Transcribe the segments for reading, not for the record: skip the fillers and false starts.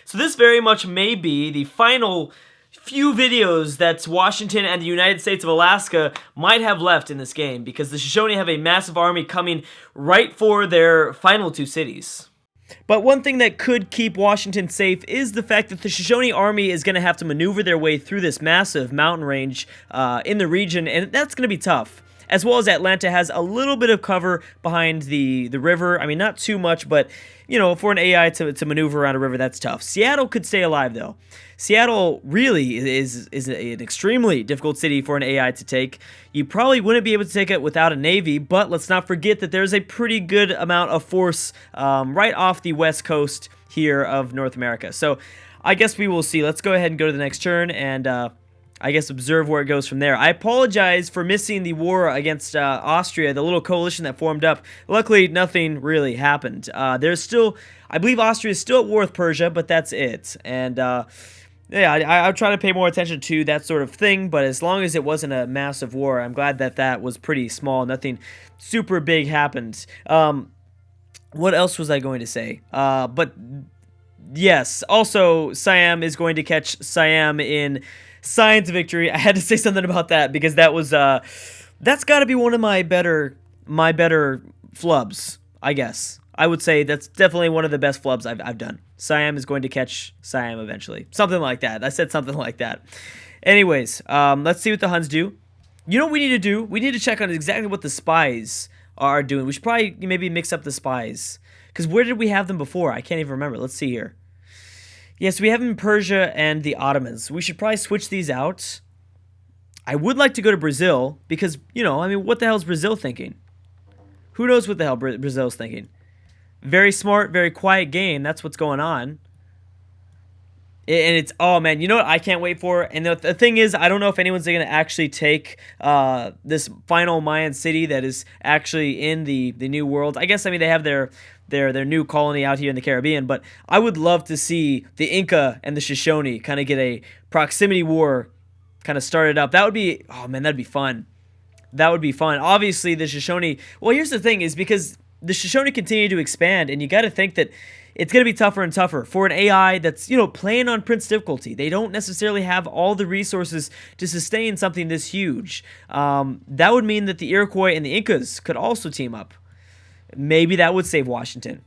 So this very much may be the final few videos that Washington and the United States of Alaska might have left in this game, because the Shoshone have a massive army coming right for their final two cities. But one thing that could keep Washington safe is the fact that the Shoshone army is going to have to maneuver their way through this massive mountain range in the region, and that's going to be tough. As well as Atlanta has a little bit of cover behind the river. I mean, not too much, but, you know, for an AI to maneuver around a river, that's tough. Seattle could stay alive, though. Seattle really is an extremely difficult city for an AI to take. You probably wouldn't be able to take it without a navy, but let's not forget that there's a pretty good amount of force right off the west coast here of North America. So I guess we will see. Let's go ahead and go to the next turn and I guess observe where it goes from there. I apologize for missing the war against Austria, the little coalition that formed up. Luckily, nothing really happened. There's still, I believe Austria is still at war with Persia, but that's it. And yeah, I'll try to pay more attention to that sort of thing, but as long as it wasn't a massive war, I'm glad that that was pretty small. Nothing super big happened. What else was I going to say? But yes, also Siam is going to catch Siam in Science Victory. I had to say something about that because that was that's got to be one of my better flubs, I guess. I would say that's definitely one of the best flubs I've done. Siam is going to catch Siam eventually. Something like that. I said something like that. Anyways, let's see what the Huns do. You know what we need to do? We need to check on exactly what the spies are doing. We should probably maybe mix up the spies. Because where did we have them before? I can't even remember. Let's see here. Yes, we have them in Persia and the Ottomans. We should probably switch these out. I would like to go to Brazil because, you know, I mean, what the hell is Brazil thinking? Who knows what the hell Brazil's thinking? Very smart, very quiet game. That's what's going on. And it's, oh man, you know what I can't wait for? And the thing is, I don't know if anyone's going to actually take this final Mayan city that is actually in the New World. I guess, I mean, they have their new colony out here in the Caribbean, but I would love to see the Inca and the Shoshone kind of get a proximity war kind of started up. That would be, oh man, that'd be fun. That would be fun. Obviously, the Shoshone, well, here's the thing is because the Shoshone continue to expand, and you got to think that it's going to be tougher and tougher for an AI that's, you know, playing on Prince difficulty. They don't necessarily have all the resources to sustain something this huge. That would mean that the Iroquois and the Incas could also team up. Maybe that would save Washington.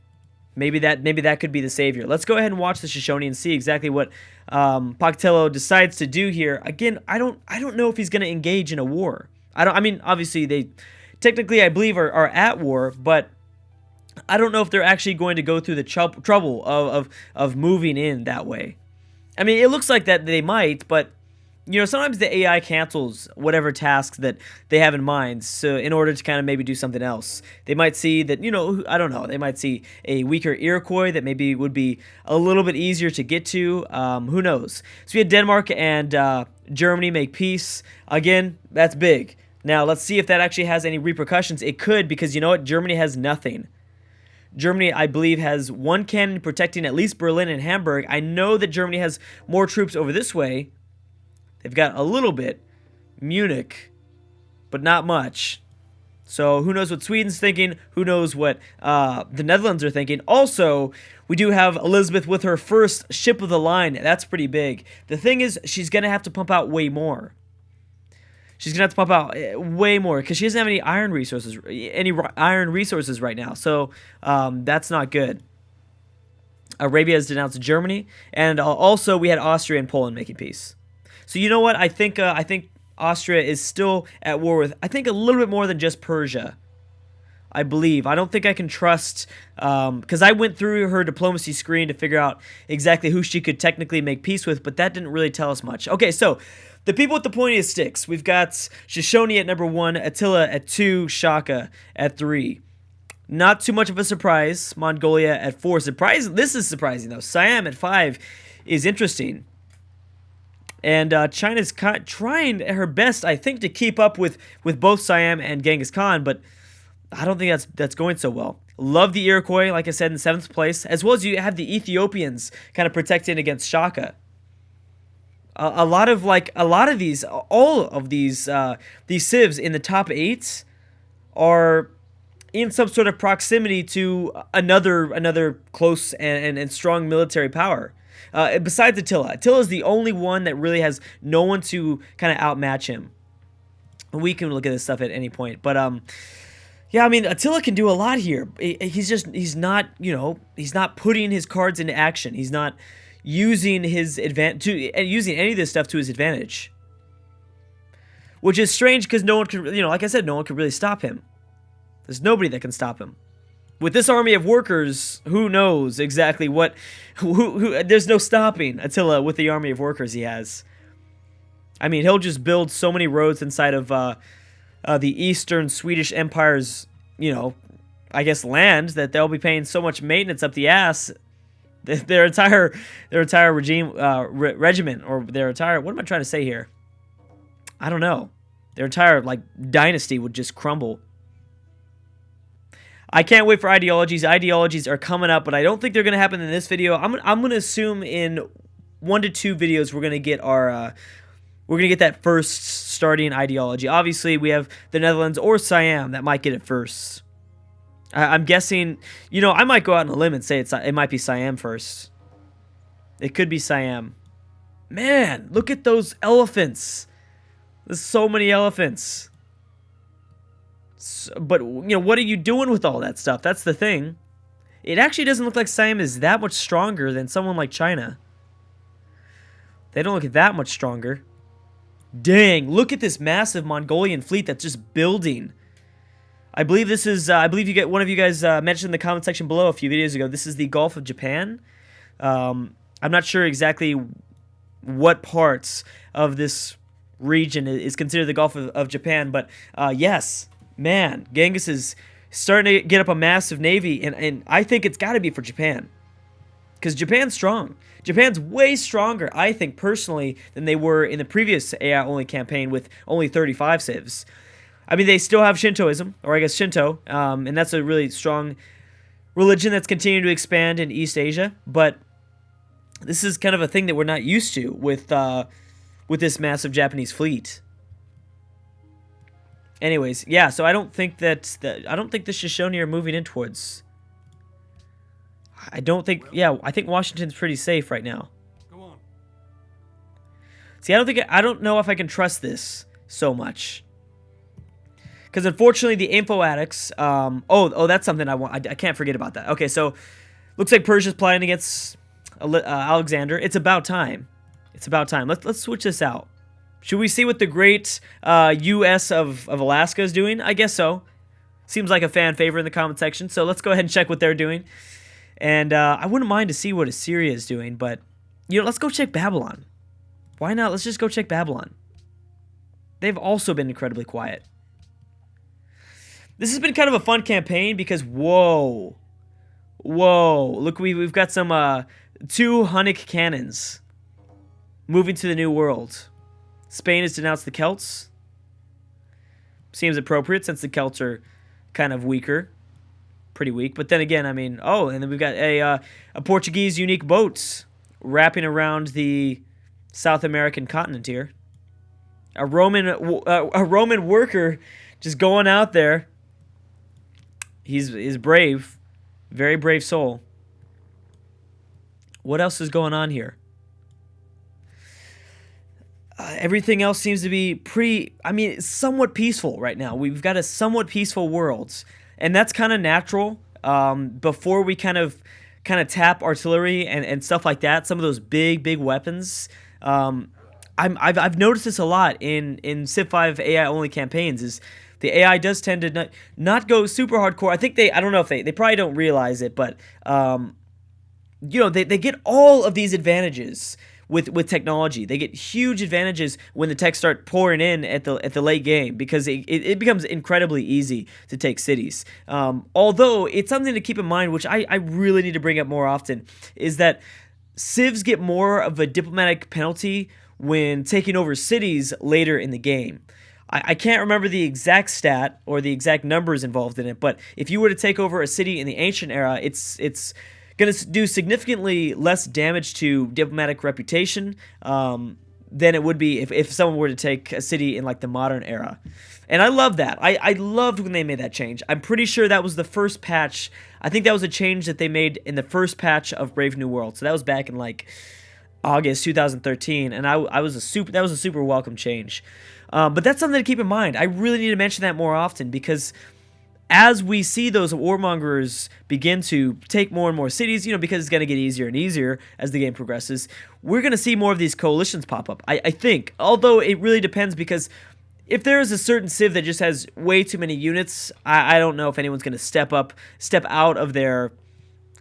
Maybe that could be the savior. Let's go ahead and watch the Shoshone and see exactly what Pocatello decides to do here. Again, I don't know if he's going to engage in a war. I mean, obviously they technically, I believe, are at war, but I don't know if they're actually going to go through the trouble of moving in that way. I mean, it looks like that they might, but you know, sometimes the AI cancels whatever tasks that they have in mind, so in order to kind of maybe do something else. They might see that, you know, I don't know, they might see a weaker Iroquois that maybe would be a little bit easier to get to. Who knows? So we had Denmark and Germany make peace. Again, that's big. Now, let's see if that actually has any repercussions. It could, because you know what? Germany has nothing. Germany, I believe, has one cannon protecting at least Berlin and Hamburg. I know that Germany has more troops over this way. They've got a little bit. Munich, but not much. So who knows what Sweden's thinking? Who knows what the Netherlands are thinking? Also, we do have Elizabeth with her first ship of the line. That's pretty big. The thing is, she's going to have to pump out way more. She's going to have to pump out way more because she doesn't have any iron resources right now. So that's not good. Arabia has denounced Germany. And also we had Austria and Poland making peace. So you know what? I think Austria is still at war with, I think, a little bit more than just Persia. I believe. I don't think I can trust, because I went through her diplomacy screen to figure out exactly who she could technically make peace with, but that didn't really tell us much. Okay, so the people with the pointiest sticks. We've got Shoshone at number 1, Attila at 2, Shaka at 3. Not too much of a surprise. Mongolia at 4. This is surprising, though. Siam at 5 is interesting. And China's trying her best, I think, to keep up with both Siam and Genghis Khan, but I don't think that's going so well. Love the Iroquois, like I said, in 7th place, as well as you have the Ethiopians kind of protecting against Shaka. All of these CIVS in the top 8 are in some sort of proximity to another close and strong military power. besides Attila. Attila is the only one that really has no one to kind of outmatch him. We can look at this stuff at any point, but yeah, I mean, Attila can do a lot here. He's not, you know, he's not putting his cards into action. He's not using his using any of this stuff to his advantage, which is strange because no one can, you know, like I said, no one can really stop him. There's nobody that can stop him. With this army of workers, who knows exactly what, there's no stopping Attila with the army of workers he has. I mean, he'll just build so many roads inside of the Eastern Swedish Empire's, you know, I guess land, that they'll be paying so much maintenance up the ass. Their entire regiment, or their entire, what am I trying to say here? I don't know. Their entire, like, dynasty would just crumble. I can't wait for ideologies. Ideologies are coming up, but I don't think they're going to happen in this video. I'm going to assume in 1 to 2 videos we're going to get our we're going to get that first starting ideology. Obviously, we have the Netherlands or Siam that might get it first. I'm guessing, you know, I might go out on a limb and say it might be Siam first. It could be Siam. Man, look at those elephants. There's so many elephants. But, you know, what are you doing with all that stuff? That's the thing. It actually doesn't look like Siam is that much stronger than someone like China. They don't look that much stronger. Dang, look at this massive Mongolian fleet that's just building. I believe this is, I believe one of you guys mentioned in the comment section below a few videos ago, this is the Gulf of Japan. I'm not sure exactly what parts of this region is considered the Gulf of Japan, but yes, man, Genghis is starting to get up a massive navy, and I think it's got to be for Japan. Because Japan's strong. Japan's way stronger, I think, personally, than they were in the previous AI-only campaign with only 35 civs. I mean, they still have Shintoism, or I guess Shinto, and that's a really strong religion that's continuing to expand in East Asia, but this is kind of a thing that we're not used to with this massive Japanese fleet. Anyways, yeah, so I don't think I don't think the Shoshone are moving in towards. I don't think, yeah, I think Washington's pretty safe right now. Go on. See, I don't know if I can trust this so much. Because unfortunately, the info addicts, oh, that's something I can't forget about that. Okay, so looks like Persia's playing against Alexander. It's about time. It's about time. Let's switch this out. Should we see what the great U.S. of Alaska is doing? I guess so. Seems like a fan favorite in the comment section. So let's go ahead and check what they're doing. And I wouldn't mind to see what Assyria is doing, but, you know, let's go check Babylon. Why not? Let's just go check Babylon. They've also been incredibly quiet. This has been kind of a fun campaign because, whoa, look, we've got some 2 Hunnic cannons moving to the New World. Spain has denounced the Celts. Seems appropriate since the Celts are kind of weaker. Pretty weak, but then again, I mean, oh, and then we've got a Portuguese unique boat wrapping around the South American continent here. A Roman worker just going out there. He's brave, very brave soul. What else is going on here? Everything else seems to be somewhat peaceful right now. We've got a somewhat peaceful world. And that's kind of natural. Before we kind of tap artillery and stuff like that, some of those big weapons. I've noticed this a lot in Civ 5 AI only campaigns. Is the AI does tend to not go super hardcore. I think I don't know if they probably don't realize it, but you know, they get all of these advantages with technology. They get huge advantages when the techs start pouring in at the late game, because it becomes incredibly easy to take cities. Although it's something to keep in mind, which I really need to bring up more often, is that civs get more of a diplomatic penalty when taking over cities later in the game. I can't remember the exact stat or the exact numbers involved in it, but if you were to take over a city in the ancient era, it's going to do significantly less damage to diplomatic reputation than it would be if someone were to take a city in like the modern era. And I love that. I loved when they made that change. I'm pretty sure that was the first patch. I think that was a change that they made in the first patch of Brave New World. So that was back in like August 2013, and that was a super welcome change. But that's something to keep in mind. I really need to mention that more often, because as we see those warmongers begin to take more and more cities, because it's going to get easier and easier as the game progresses, we're going to see more of these coalitions pop up, I think. Although it really depends, because if there is a certain civ that just has way too many units, I don't know if anyone's going to step out of their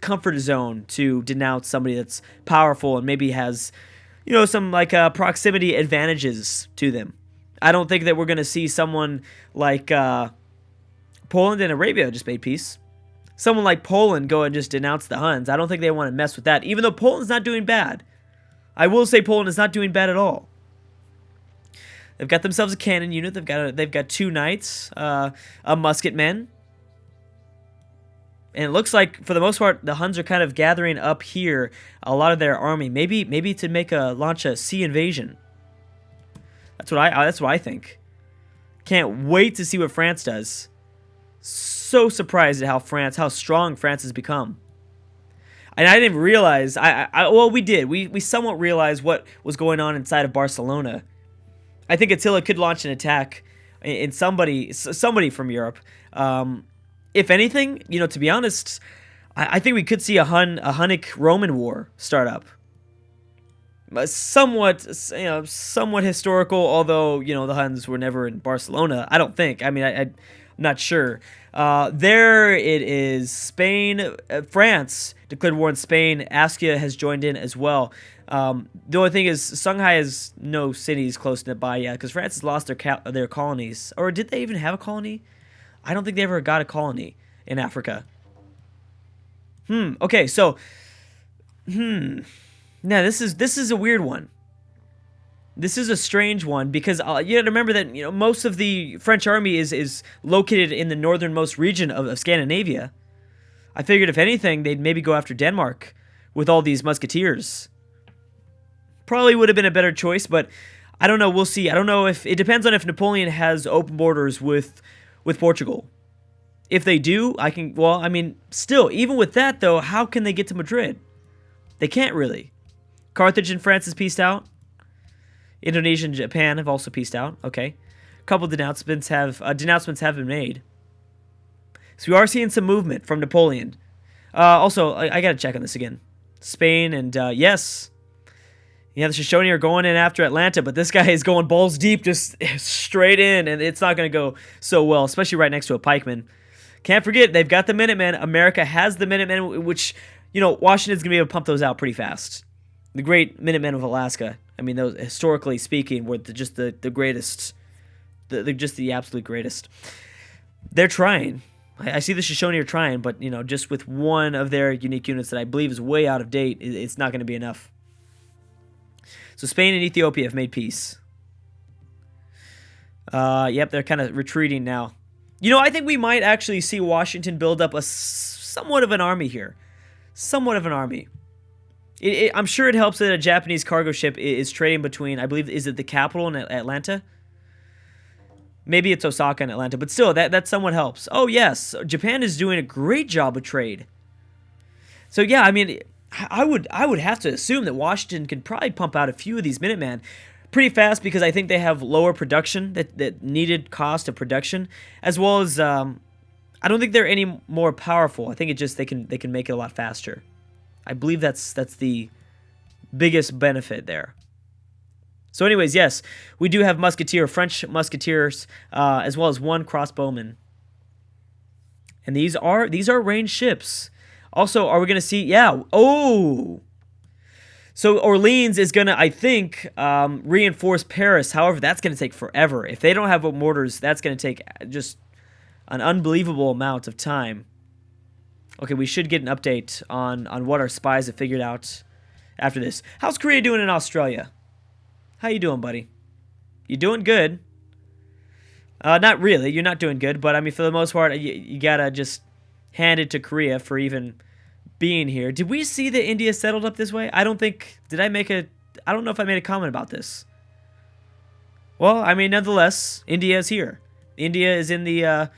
comfort zone to denounce somebody that's powerful and maybe has, some like proximity advantages to them. I don't think that we're going to see someone like Poland and Arabia just made peace. Someone like Poland go and just denounce the Huns. I don't think they want to mess with that, even though Poland's not doing bad. I will say Poland is not doing bad at all. They've got themselves a cannon unit. They've got 2 knights, a musketman. And it looks like, for the most part, the Huns are kind of gathering up here a lot of their army. Maybe to launch a sea invasion. That's what I think. Can't wait to see what France does. So surprised at how strong France has become. And I didn't realize. Well, we did. We somewhat realized what was going on inside of Barcelona. I think Attila could launch an attack in somebody from Europe. If anything, to be honest, I think we could see a Hunnic Roman war start up. Somewhat historical, although the Huns were never in Barcelona. I don't think. I mean, I'm not sure. There it is. Spain, France declared war on Spain. Askia has joined in as well. The only thing is, Songhai has no cities close by yet, because France has lost their colonies. Or did they even have a colony? I don't think they ever got a colony in Africa. Okay, so now this is a weird one. This is a strange one, because you have to remember that most of the French army is located in the northernmost region of Scandinavia. I figured if anything, they'd maybe go after Denmark with all these musketeers. Probably would have been a better choice, but I don't know. We'll see. I don't know if it depends on if Napoleon has open borders with Portugal. If they do, still, even with that though, how can they get to Madrid? They can't really. Carthage and France has peaced out. Indonesia and Japan have also peaced out. Okay, a couple of denouncements have been made. So we are seeing some movement from Napoleon. Also, I gotta check on this again. Spain and yes. Yeah, the Shoshone are going in after Atlanta, but this guy is going balls deep, just straight in, and it's not going to go so well, especially right next to a pikeman. Can't forget, they've got the Minutemen. America has the Minutemen, which, Washington's going to be able to pump those out pretty fast. The great Minutemen of Alaska. I mean, those, historically speaking, were just the greatest. They're just the absolute greatest. They're trying. I see the Shoshone are trying, but, just with one of their unique units that I believe is way out of date, it's not going to be enough. So Spain and Ethiopia have made peace. Yep, they're kind of retreating now. I think we might actually see Washington build up somewhat of an army here. Somewhat of an army. I'm sure it helps that a Japanese cargo ship is trading between, I believe, is it the capital in Atlanta? Maybe it's Osaka and Atlanta, but still, that somewhat helps. Oh, yes, Japan is doing a great job of trade. So, yeah, I mean, I would have to assume that Washington can probably pump out a few of these Minutemen pretty fast, because I think they have lower production, that needed cost of production, as well as I don't think they're any more powerful. I think it just they can make it a lot faster. I believe that's the biggest benefit there. So anyways, yes, we do have French musketeers, as well as 1 crossbowman. And these are ranged ships. Also, are we going to see... Yeah. Oh! So Orleans is going to, I think, reinforce Paris. However, that's going to take forever. If they don't have mortars, that's going to take just an unbelievable amount of time. Okay, we should get an update on what our spies have figured out after this. How's Korea doing in Australia? How you doing, buddy? You doing good? Not really. You're not doing good, but I mean, for the most part, you gotta just hand it to Korea for even being here. Did we see that India settled up this way? I don't think... I don't know if I made a comment about this. Well, I mean, nonetheless, India is here. India is in the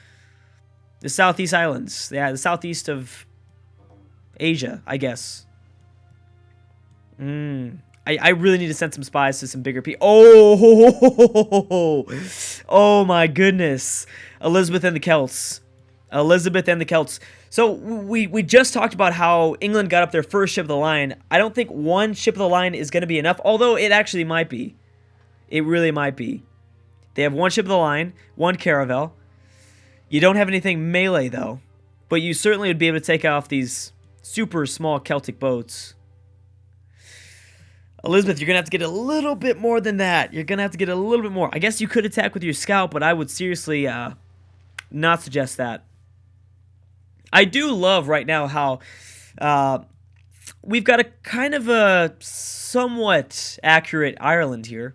Southeast Islands. Yeah, the southeast of Asia, I guess. I really need to send some spies to some bigger people. Oh, oh my goodness. Elizabeth and the Celts. Elizabeth and the Celts. So we just talked about how England got up their first ship of the line. I don't think one ship of the line is going to be enough, although it actually might be. It really might be. They have one ship of the line, one caravel. You don't have anything melee, though. But you certainly would be able to take off these super small Celtic boats. Elizabeth, you're going to have to get a little bit more than that. You're going to have to get a little bit more. I guess you could attack with your scout, but I would seriously not suggest that. I do love right now how we've got a kind of a somewhat accurate Ireland here.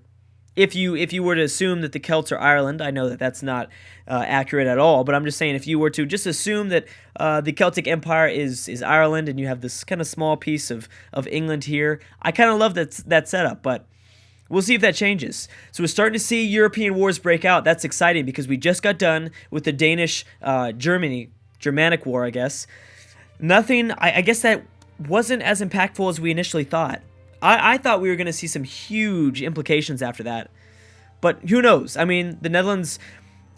If you were to assume that the Celts are Ireland, I know that that's not accurate at all, but I'm just saying if you were to just assume that the Celtic Empire is Ireland and you have this kind of small piece of England here, I kind of love that setup, but we'll see if that changes. So we're starting to see European wars break out. That's exciting because we just got done with the Germanic War, I guess. Nothing, I guess that wasn't as impactful as we initially thought. I thought we were going to see some huge implications after that. But who knows? I mean, the Netherlands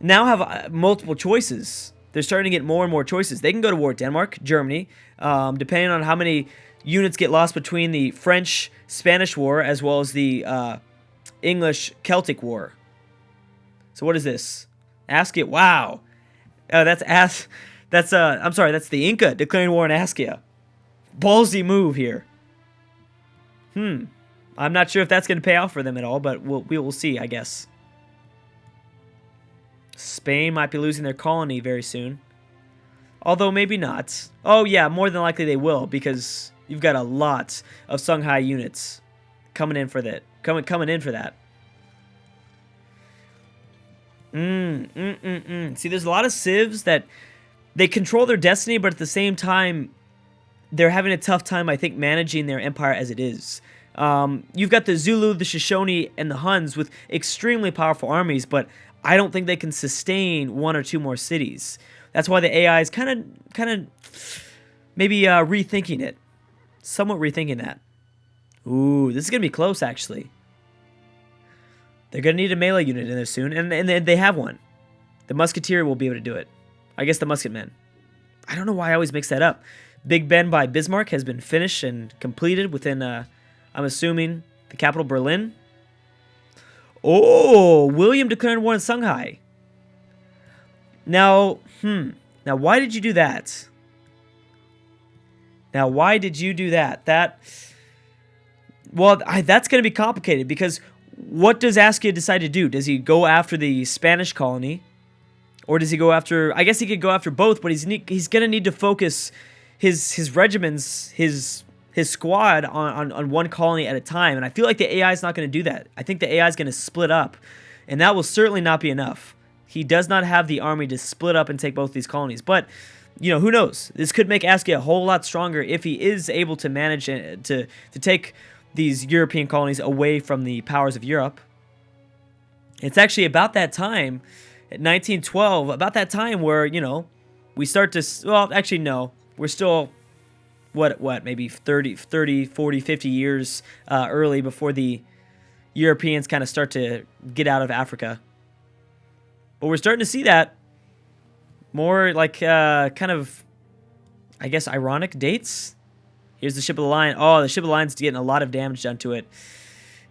now have multiple choices. They're starting to get more and more choices. They can go to war with Denmark, Germany, depending on how many units get lost between the French-Spanish War as well as the English-Celtic War. So what is this? Askia. Wow. I'm sorry, that's the Inca declaring war on Askia. Ballsy move here. I'm not sure if that's going to pay off for them at all, but we will see, I guess. Spain might be losing their colony very soon. Although maybe not. Oh yeah, more than likely they will, because you've got a lot of Songhai units coming in for that. Coming in for that. See, there's a lot of civs that they control their destiny, but at the same time, they're having a tough time, I think, managing their empire as it is. You've got the Zulu, the Shoshone, and the Huns with extremely powerful armies, but I don't think they can sustain one or two more cities. That's why the AI is kind of maybe rethinking it. Somewhat rethinking that. Ooh, this is going to be close, actually. They're going to need a melee unit in there soon, and they have one. The Musketeer will be able to do it. I guess the Musketmen. I don't know why I always mix that up. Big Ben by Bismarck has been finished and completed within, I'm assuming, the capital, Berlin. Oh, William declaring war on Songhai. Now, why did you do that? Well, that's going to be complicated because what does Askia decide to do? Does he go after the Spanish colony? Or does he go after... I guess he could go after both, but he's going to need to focus his regiments, his squad on one colony at a time. And I feel like the AI is not going to do that. I think the AI is going to split up. And that will certainly not be enough. He does not have the army to split up and take both these colonies. But, you know, who knows? This could make Askia a whole lot stronger if he is able to manage to take these European colonies away from the powers of Europe. It's actually about that time... At 1912, about that time where, you know, we start to... Well, actually, no. We're still, what maybe 30, 40, 50 years early before the Europeans kind of start to get out of Africa. But we're starting to see that. More like kind of, I guess, ironic dates. Here's the Ship of the Line. Oh, the Ship of the Line's getting a lot of damage done to it.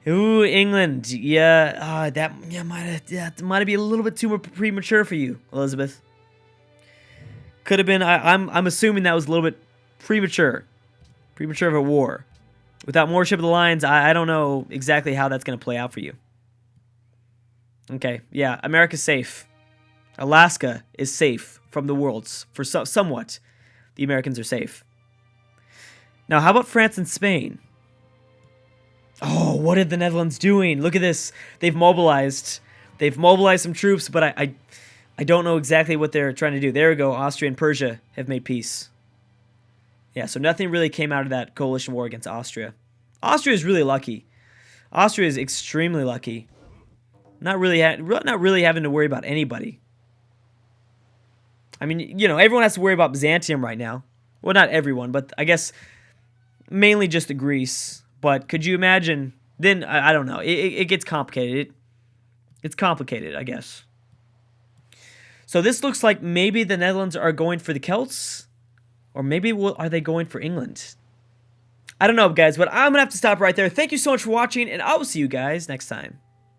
Ooh, England. Yeah, that might be a little bit too premature for you, Elizabeth. Could have been. I'm assuming that was a little bit premature. Premature of a war. Without more Ship of the Lines, I don't know exactly how that's going to play out for you. Okay, yeah, America's safe. Alaska is safe from the worlds. For somewhat, the Americans are safe. Now, how about France and Spain? Oh, what are the Netherlands doing? Look at this. They've mobilized. They've mobilized some troops, but I don't know exactly what they're trying to do. There we go. Austria and Persia have made peace. Yeah, so nothing really came out of that coalition war against Austria. Austria is really lucky. Austria is extremely lucky. Not really having to worry about anybody. I mean, you know, everyone has to worry about Byzantium right now. Well, not everyone, but I guess mainly just the Greece. But could you imagine? Then I don't know. It gets complicated. It's complicated, I guess. So this looks like maybe the Netherlands are going for the Celts, or maybe are they going for England? I don't know, guys, but I'm gonna have to stop right there. Thank you so much for watching, and I will see you guys next time.